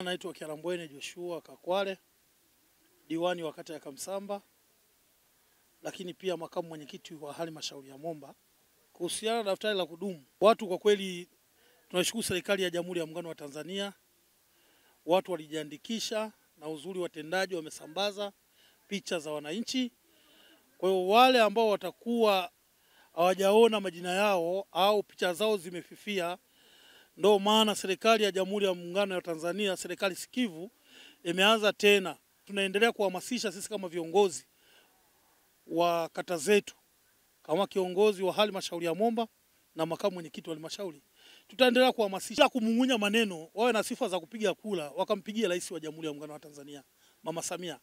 Naitwa Kiarambwene Joshua Kakwale, diwani wa kata ya Kamsamba, lakini pia makamu mwenyekiti wa halmashauri ya Momba. Kuhusiana na daftari la kudumu, watu kwa kweli tunashukuru serikali ya Jamhuri ya Muungano wa Tanzania. Watu walijiandikisha na uzuri watendaji wamesambaza picha za wananchi. Kwa hiyo wale ambao watakuwa hawajaona majina yao au picha zao zimefifia, ndio maana serikali ya Jamhuri ya Muungano wa Tanzania, serikali sikivu, imeanza tena. Tunaendelea kuhamasisha sisi kama viongozi wa kata zetu, kama kiongozi wa halmashauri ya Momba na makamu mwenyekiti wa halmashauri, tutaendelea kuhamasisha kumung'unya maneno, wawe na sifa za kupiga kula, wakampigia Rais wa Jamhuri ya Muungano wa Tanzania Mama Samia,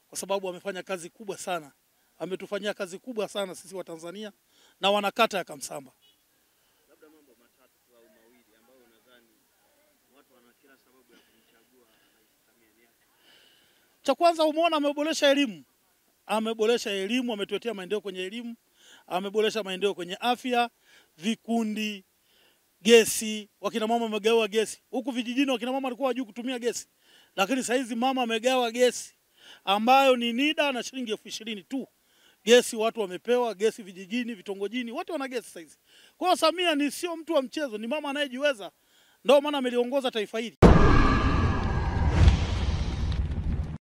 kwa sababu amefanya kazi kubwa sana, ametufanyia kazi kubwa sana sisi wa Tanzania na wanakata ya Kamsamba. Labda mambo matatu au mawili ambayo unadhani watu wana kila sababu ya kumchagua Rais Samia ni yapi? Cha kwanza, umeona ameboresha elimu. Ameboresha elimu, ametuletea maendeleo kwenye elimu, ameboresha maendeleo kwenye afya, vikundi, gesi, wakina mama wamegawa gesi. Huku vijijini wakina mama walikuwa hawajui kutumia gesi. Lakini sasa hizi mama amegawa gesi ambayo ni NIDA na shilingi 20,000 tu. Gesi watu wamepewa gesi vijijini, vitongojini, watu wana gesi sasa hizi. Kwa hiyo Samia ni sio mtu wa mchezo, ni mama anayejiweza. Ndio maana ameliongoza taifa hili.